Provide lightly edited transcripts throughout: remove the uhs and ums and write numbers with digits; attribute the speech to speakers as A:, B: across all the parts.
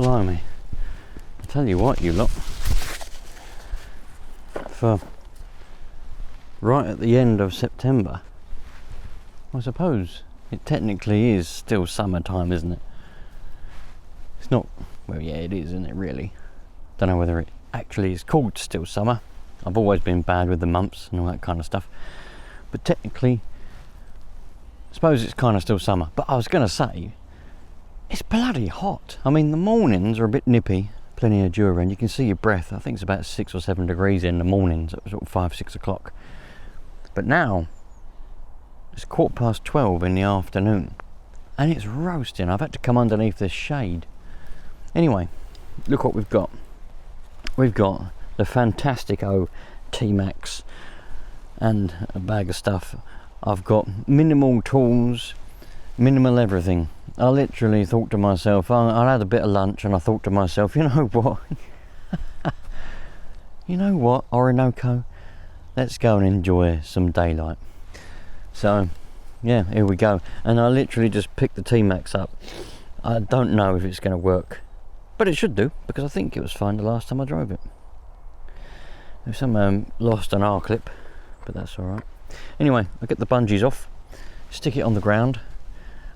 A: Blimey. I tell you what, you lot. For right at the end of September, I suppose it technically is still summertime, isn't it? It's not, well, yeah, it is, isn't it, really? Don't know whether it actually is called still summer. I've always been bad with the months and all that kind of stuff. But technically, I suppose it's kind of still summer. But I was going to say, it's bloody hot. I mean, the mornings are a bit nippy, plenty of dew around. You can see your breath. I think it's about 6 or 7 degrees in the mornings, at sort of 5, 6 o'clock. But now, it's 12:15 in the afternoon. And it's roasting. I've had to come underneath this shade. Anyway, look what we've got. We've got the Fantastico T-Max and a bag of stuff. I've got minimal tools, minimal everything. I literally thought to myself, I had a bit of lunch and I thought to myself, you know what? You know what, Orinoco? Let's go and enjoy some daylight. So, yeah, here we go. And I literally just picked the T-Max up. I don't know if it's going to work, but it should do, because I think it was fine the last time I drove it. There's some lost an R-clip, but that's alright. Anyway, I get the bungees off, stick it on the ground.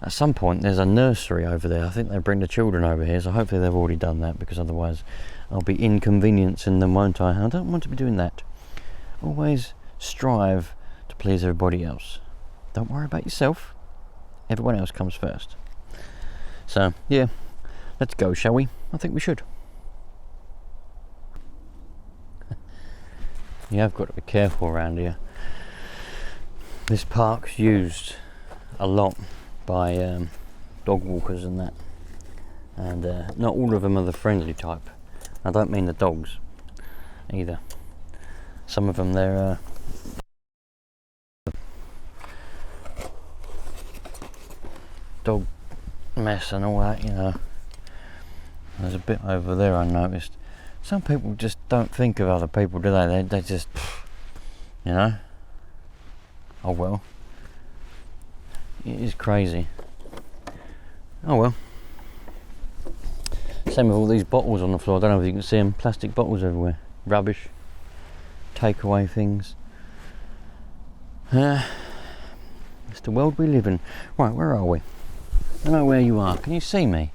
A: At some point there's a nursery over there. I think they bring the children over here, so hopefully they've already done that, because otherwise I'll be inconveniencing them, won't I? I don't want to be doing that. Always strive to please everybody else. Don't worry about yourself. Everyone else comes first. So, yeah, let's go, shall we? I think we should. You have got to be careful around here. This park's used a lot by dog walkers and that. And not all of them are the friendly type. I don't mean the dogs either. Some of them, they're dog mess and all that, you know. There's a bit over there I noticed. Some people just don't think of other people, do they? They just, you know. Oh well. It is crazy. Oh well. Same with all these bottles on the floor. I don't know if you can see them. Plastic bottles everywhere. Rubbish. Takeaway things. It's the world we live in. Right, where are we? I don't know where you are. Can you see me?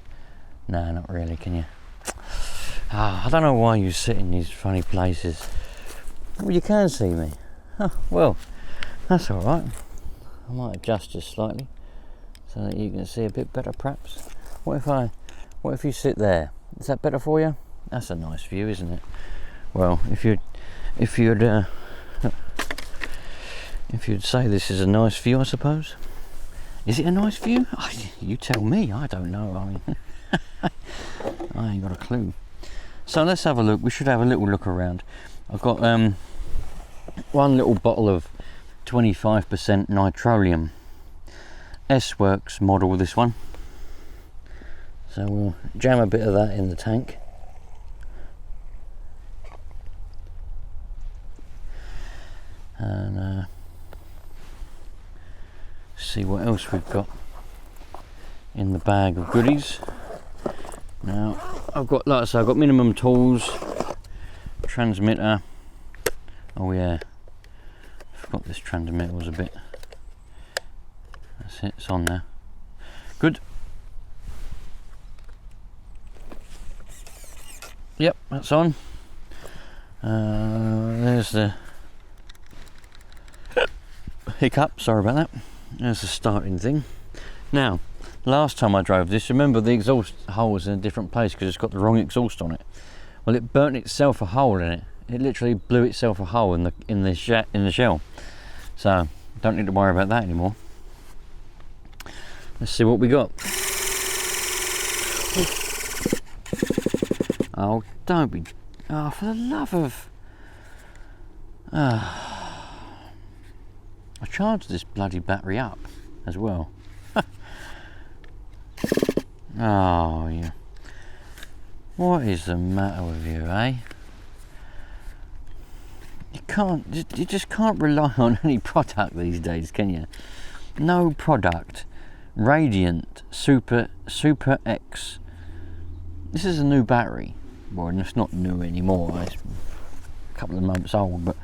A: No, not really, can you? I don't know why you sit in these funny places. Well, you can see me. Oh, well, that's alright. I might adjust just slightly so that you can see a bit better, perhaps. What if you sit there? Is that better for you? That's a nice view, isn't it? Well, if you'd say this is a nice view, I suppose. Is it a nice view? You tell me. I don't know. I mean, I ain't got a clue. So let's have a look. We should have a little look around. I've got one little bottle of 25% nitroleum. S-Works model, this one. So we'll jam a bit of that in the tank. And see what else we've got in the bag of goodies. Now I've got, like I say, I've got minimum tools, transmitter. Oh yeah, I forgot this transmitter was a bit. That's it, it's on there. Good. Yep, that's on. There's the hiccup, sorry about that. There's the starting thing. Now, last time I drove this, remember the exhaust hole was in a different place because it's got the wrong exhaust on it. Well, it burnt itself a hole in it. It literally blew itself a hole in the shell. So don't need to worry about that anymore. Let's see what we got. Oh, don't be. Oh, for the love of. I charged this bloody battery up as well. Oh, yeah. What is the matter with you, eh? You just can't rely on any product these days, can you? No product. Radiant Super X this is a new battery. Well, it's not new anymore, it's a couple of months old, but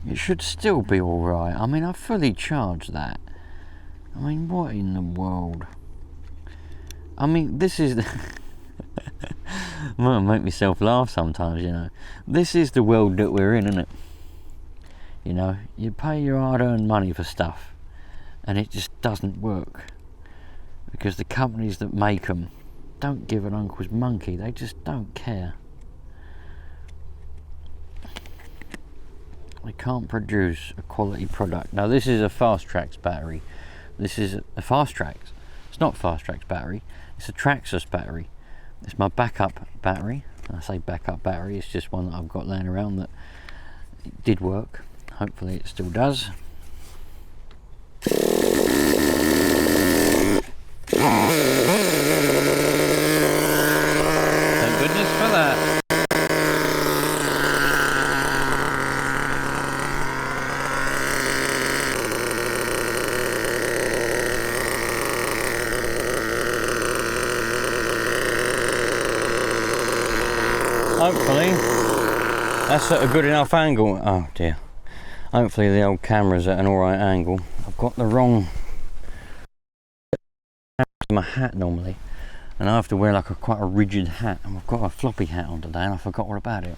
A: it should still be alright. I mean, I fully charged that. I mean, what in the world? I mean, this is might make myself laugh sometimes, you know. This is the world that we're in, isn't it? You know, you pay your hard-earned money for stuff and it just doesn't work because the companies that make them don't give an uncle's monkey. They just don't care. They can't produce a quality product. Now, this is a Fast Trax battery. This is a Fast Trax. It's not Fast Trax battery. It's a Traxxas battery. It's my backup battery. I say backup battery. It's just one that I've got laying around that it did work. Hopefully, it still does. Thank goodness for that. Hopefully that's at a good enough angle. Oh dear. Hopefully the old camera's at an alright angle. I've got the wrong my hat normally, and I have to wear like quite a rigid hat, and I've got a floppy hat on today and I forgot all about it.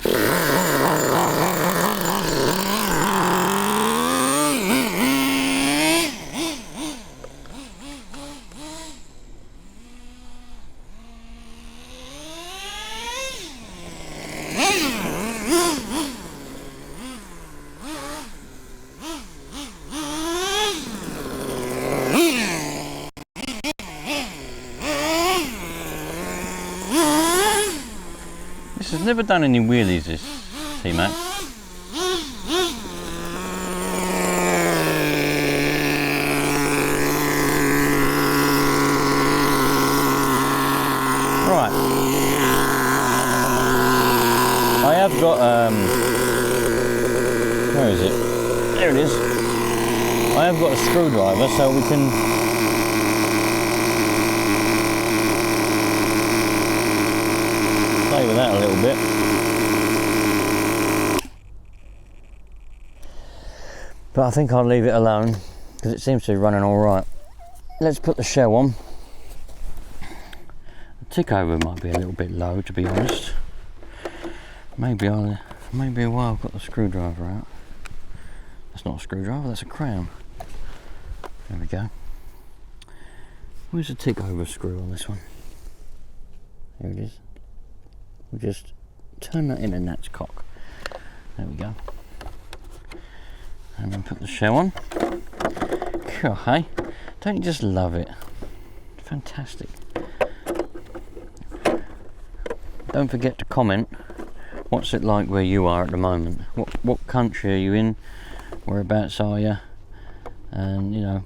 A: This has never done any wheelies, this T-Mac. Right. I have got, where is it? There it is. I have got a screwdriver so we can play with that a little bit. But I think I'll leave it alone because it seems to be running alright. Let's put the shell on. The tick over might be a little bit low, to be honest. Maybe while I've got the screwdriver out. That's not a screwdriver, that's a crown. There we go. Where's the tick over screw on this one? Here it is. We'll just turn that in and that's cock. There we go. And then put the shell on. God, hey? Don't you just love it? Fantastic. Don't forget to comment. What's it like where you are at the moment? What country are you in? Whereabouts are you? And you know,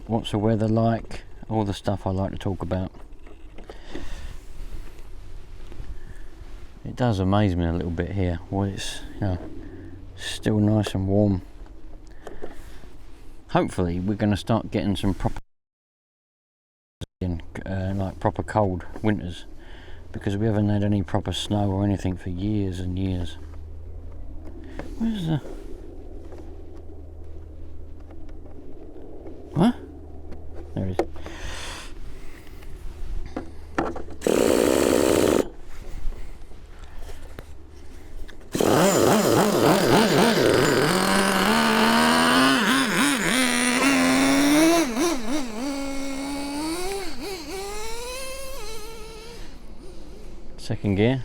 A: what's the weather like? All the stuff I like to talk about. It does amaze me a little bit here. Well, it's, you know, still nice and warm. Hopefully we're going to start getting some proper like proper cold winters, because we haven't had any proper snow or anything for years and years. Where's the... What? There it is. Second gear.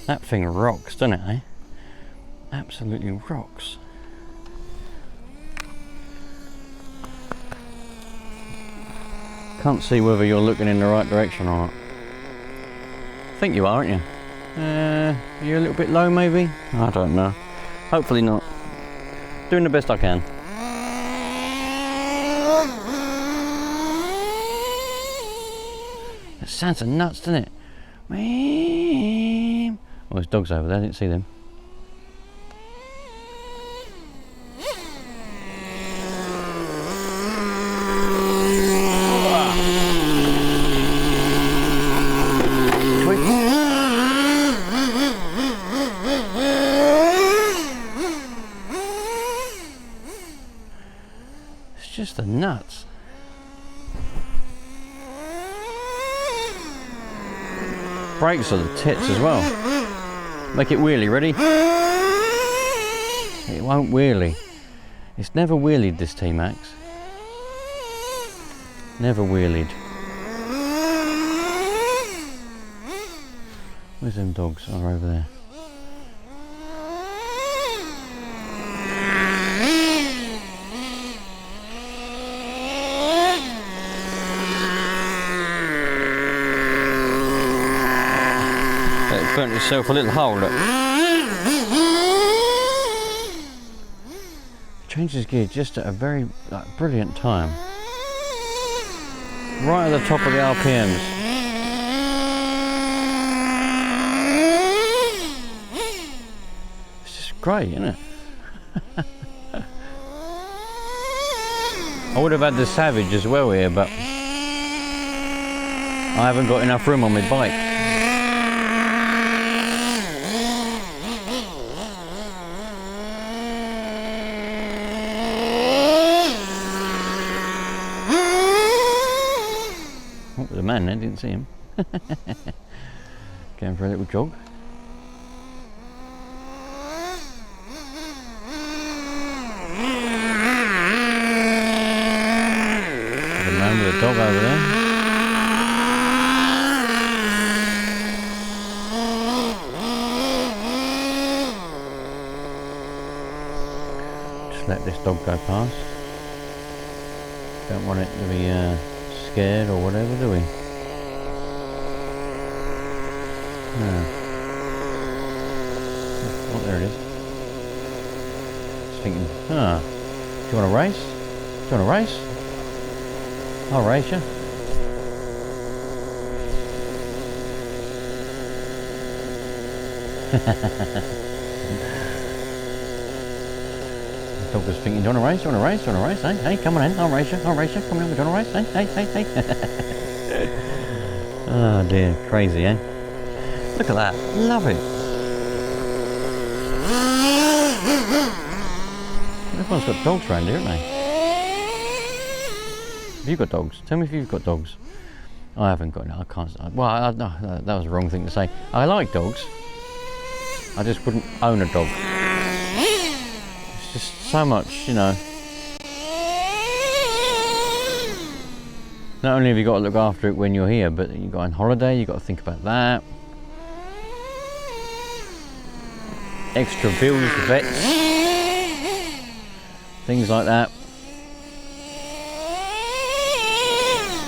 A: That thing rocks, doesn't it, eh? Absolutely rocks. Can't see whether you're looking in the right direction or not. I think you are, aren't you? Are you a little bit low maybe? I don't know. Hopefully not. Doing the best I can. It sounds so nuts, doesn't it? Oh, there's dogs over there, I didn't see them. just the nuts. Brakes are the tits as well. Make it wheelie, ready? It won't wheelie. It's never wheelied, this T-Max. Never wheelied. Where's them dogs? Oh, they're over there. It burnt itself a little hole, look. Changes gear just at a very brilliant time. Right at the top of the RPMs. It's just great, isn't it? I would have had the Savage as well here, but I haven't got enough room on my bike. Oh, there's a man there, didn't see him. Going for a little jog. There's a man with a dog over there. Just let this dog go past. Don't want it to be scared or whatever, do we? No. Oh, there it is. Just thinking, do you want to race? Do you want to race? I'll race you. The dog was thinking, do you want to race? Do you want to race? Do you want to race? Hey, hey, come on in, I'll race you, I'll race you. Come on in, do you want to race? Hey, hey, hey, hey. Oh dear, crazy, eh? Look at that, love it. Everyone's got dogs around here, haven't they? Have you got dogs? Tell me if you've got dogs. I haven't got, no, I can't. Well, no, that was the wrong thing to say. I like dogs. I just wouldn't own a dog. It's just so much, you know. Not only have you got to look after it when you're here, but you go on holiday, you've got to think about that. Extra bills, vets, things like that.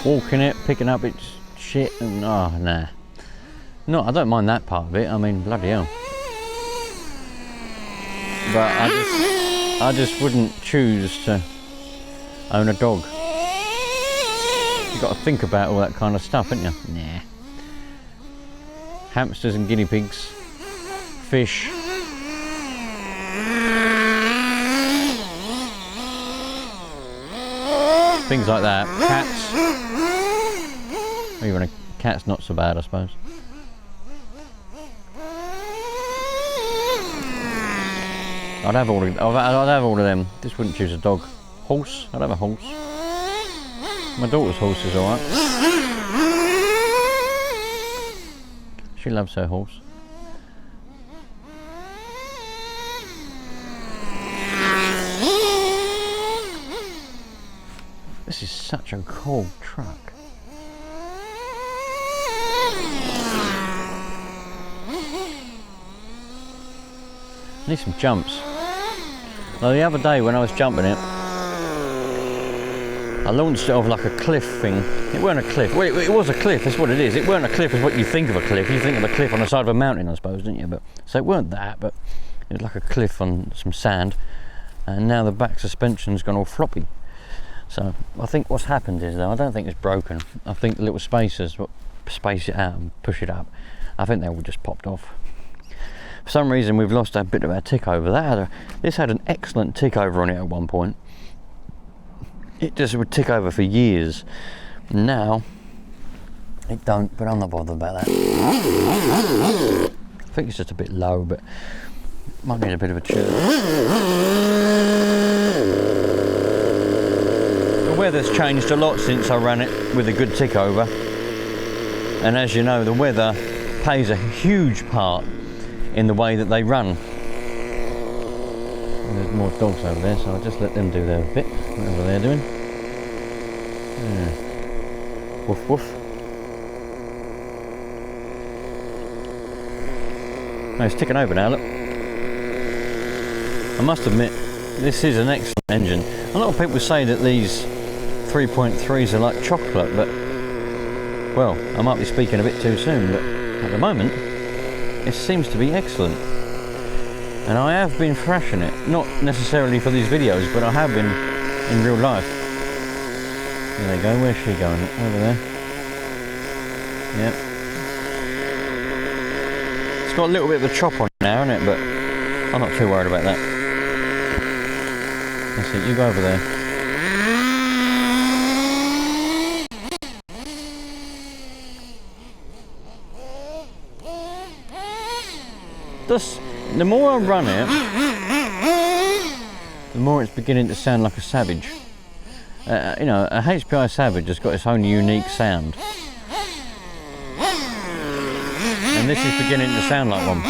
A: Walking it, picking up its shit, and oh, nah. No, I don't mind that part of it. I mean, bloody hell. But I just wouldn't choose to own a dog. You've got to think about all that kind of stuff, haven't you? Nah. Hamsters and guinea pigs, fish. Things like that. Cats. Even a cat's not so bad, I suppose. I'd have all of them. Just wouldn't choose a dog. Horse. I'd have a horse. My daughter's horse is alright. She loves her horse. This is such a cool truck. I need some jumps. Now the other day when I was jumping it, I launched it off like a cliff thing. It weren't a cliff. Well, it was a cliff, that's what it is. It weren't a cliff as what you think of a cliff. You think of a cliff on the side of a mountain, I suppose, don't you? But so it weren't that, but it was like a cliff on some sand. And now the back suspension's gone all floppy. So I think what's happened is, though, I don't think it's broken. I think the little spacers what space it out and push it up, I think they all just popped off. For some reason we've lost a bit of our tick over. This had an excellent tick over on it at one point. It just would tick over for years. Now it don't, but I'm not bothered about that. I think it's just a bit low, but might need a bit of a tune. weather's changed a lot since I ran it with a good tick over, and as you know, the weather plays a huge part in the way that they run. And there's more dogs over there, so I'll just let them do their bit, whatever they're doing. Yeah. Woof woof. No, it's ticking over now, look. I must admit, this is an excellent engine. A lot of people say that these 3.3s are like chocolate, but, well, I might be speaking a bit too soon, but at the moment, it seems to be excellent. And I have been thrashing it, not necessarily for these videos, but I have been in real life. There they go, where's she going? Over there. Yep. It's got a little bit of a chop on now, isn't it? But I'm not too worried about that. That's it, you go over there. The more I run it, the more it's beginning to sound like a Savage. You know, a HPI Savage has got its own unique sound. And this is beginning to sound like one.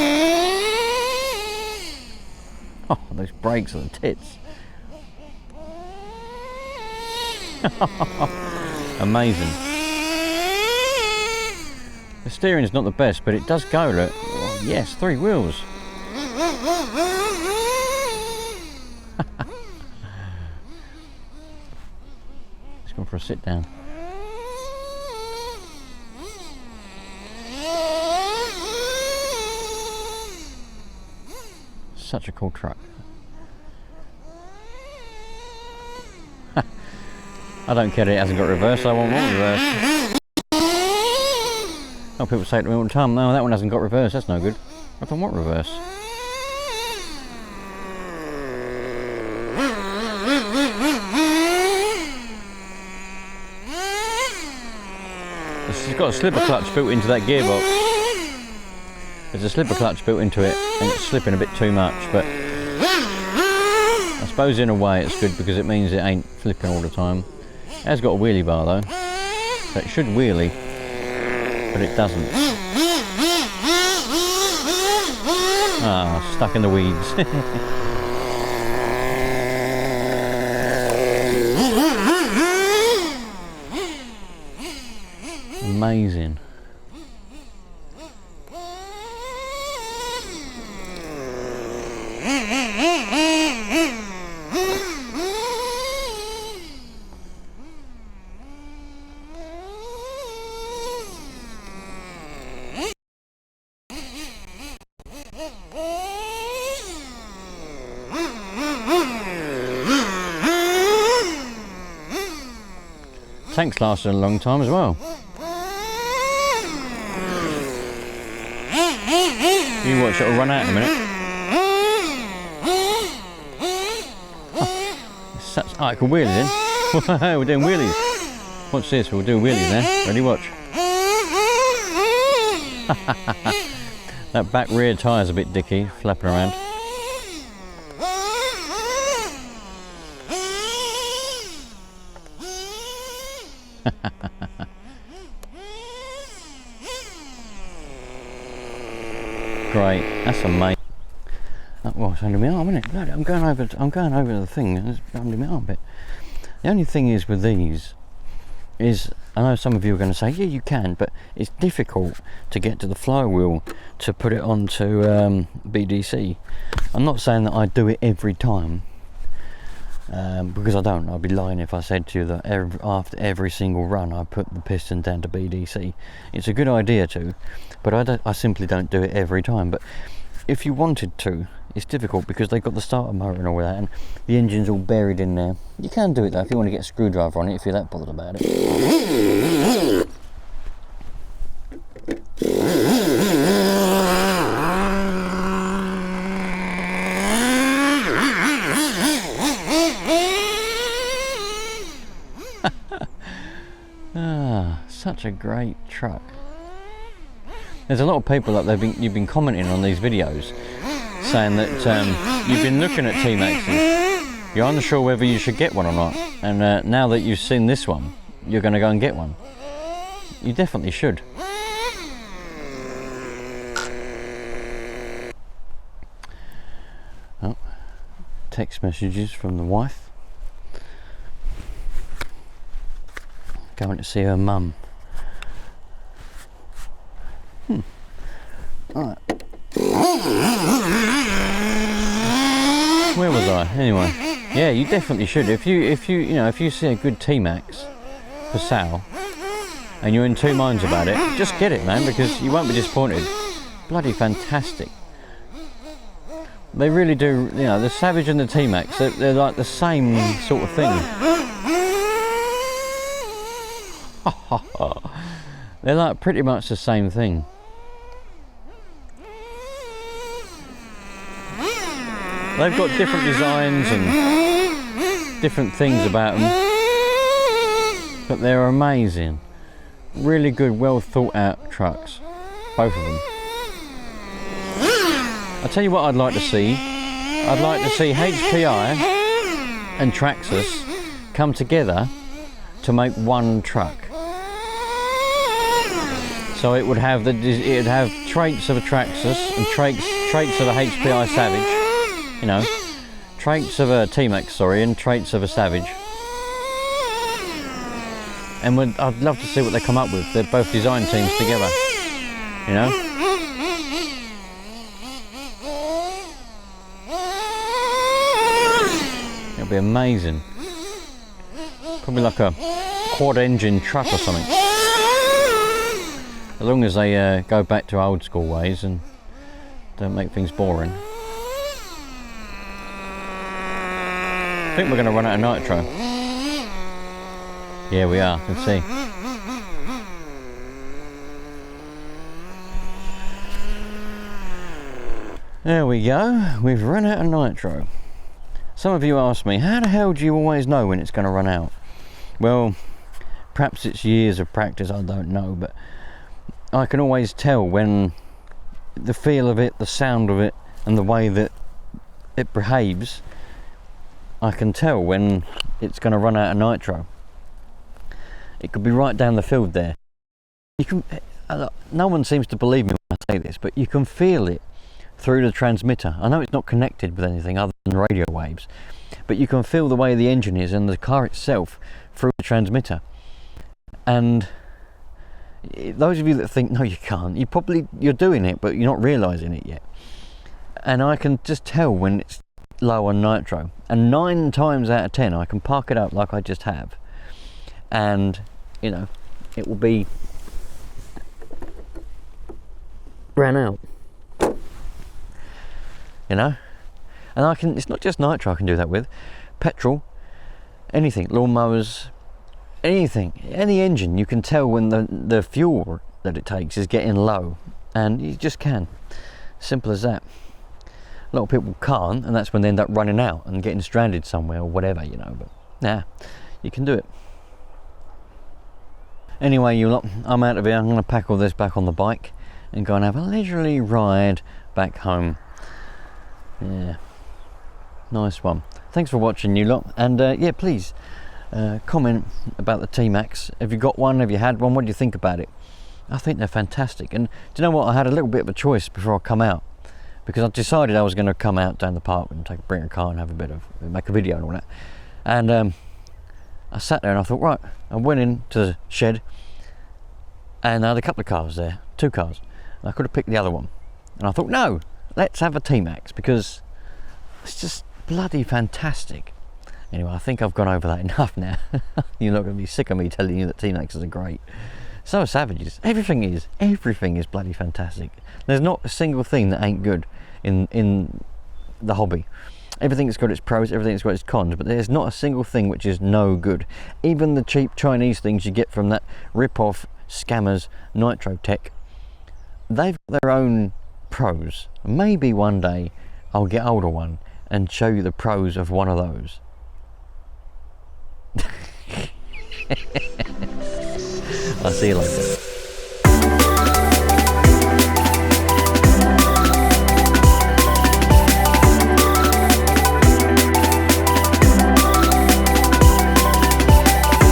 A: Oh, those brakes are the tits. Amazing. The steering is not the best, but it does go, look. Oh, yes, 3 wheels. Let's go for a sit down. Such a cool truck. I don't care that it hasn't got reverse, I want reverse. Oh, people say to me all the time, no, that one hasn't got reverse, that's no good. I don't want reverse. It's got a slipper clutch built into that gearbox. There's a slipper clutch built into it and it's slipping a bit too much, but I suppose in a way it's good because it means it ain't flipping all the time. It has got a wheelie bar though, so it should wheelie, but it doesn't. Ah, stuck in the weeds. Amazing. Tanks lasted a long time as well. You watch, it'll run out in a minute. Oh, I can wheelies in. We're doing wheelies. Watch this, we'll do wheelies now. Ready, watch. That back rear tyre's a bit dicky, flapping around. Great, that's amazing. Well, it's under my arm, isn't it? Look, I'm going over the thing. It's under my arm bit. The only thing is with these is, I know some of you are going to say, yeah, you can, but it's difficult to get to the flywheel to put it onto BDC. I'm not saying that I do it every time, because I don't. I'd be lying if I said to you that after every single run I put the piston down to BDC. It's a good idea to, but I simply don't do it every time. But if you wanted to, it's difficult because they've got the starter motor and all that, and the engine's all buried in there. You can do it though if you want to get a screwdriver on it, if you're that bothered about it. Such a great truck. There's a lot of people that you've been commenting on these videos saying that you've been looking at T-Maxes you're unsure whether you should get one or not, and now that you've seen this one, you're going to go and get one. You definitely should. Oh, text messages from the wife. Going to see her mum. Alright. Where was I? Anyway, yeah, you definitely should. If you see a good T-Max for sale and you're in two minds about it, just get it, man, because you won't be disappointed. Bloody fantastic. They really do. You know, the Savage and the T-Max, they're like the same sort of thing. They're like pretty much the same thing. They've got different designs and different things about them, but they're amazing. Really good, well thought out trucks, both of them. I'll tell you what I'd like to see. I'd like to see HPI and Traxxas come together to make one truck. So it would have traits of a Traxxas and traits of a HPI Savage. You know, traits of a T-Max, sorry, and traits of a Savage. And I'd love to see what they come up with. They're both design teams together. You know? It'll be amazing. Probably like a quad-engine truck or something. As long as they go back to old school ways and don't make things boring. I think we're going to run out of nitro. Yeah, we are, I can see. There we go, we've run out of nitro. Some of you ask me, how the hell do you always know when it's going to run out? Well, perhaps it's years of practice, I don't know, but I can always tell when the feel of it, the sound of it, and the way that it behaves, I can tell when it's going to run out of nitro. It could be right down the field there. You can. No one seems to believe me when I say this, but you can feel it through the transmitter. I know it's not connected with anything other than radio waves, but you can feel the way the engine is and the car itself through the transmitter. And those of you that think, no you can't, you're doing it, but you're not realising it yet. And I can just tell when it's low on nitro, and 9 times out of 10 I can park it up like I just have, and you know, it will be ran out, you know. And it's not just nitro I can do that with, petrol, anything, lawnmowers, anything, any engine. You can tell when the fuel that it takes is getting low, and you just can. Simple as that. A lot of people can't, and that's when they end up running out and getting stranded somewhere or whatever, you know, but nah, you can do it. Anyway, you lot, I'm out of here. I'm going to pack all this back on the bike and go and have a leisurely ride back home. Yeah, nice one. Thanks for watching, you lot, and yeah, please comment about the T-Max. Have you got one? Have you had one? What do you think about it? I think they're fantastic. And do you know what? I had a little bit of a choice before I come out, because I decided I was going to come out down the park and bring a car and have make a video and all that. And I sat there and I thought, right, I went into the shed and I had a couple of cars there, 2 cars. And I could have picked the other one. And I thought, no, let's have a T-Max, because it's just bloody fantastic. Anyway, I think I've gone over that enough now. You're not going to be sick of me telling you that T-Maxes are great. So are Savages. Everything is bloody fantastic. There's not a single thing that ain't good in the hobby. Everything's got its pros, everything's got its cons, but there's not a single thing which is no good. Even the cheap Chinese things you get from that rip-off scammers Nitro Tech, they've got their own pros. Maybe one day I'll get hold of one and show you the pros of one of those. I'll see you later.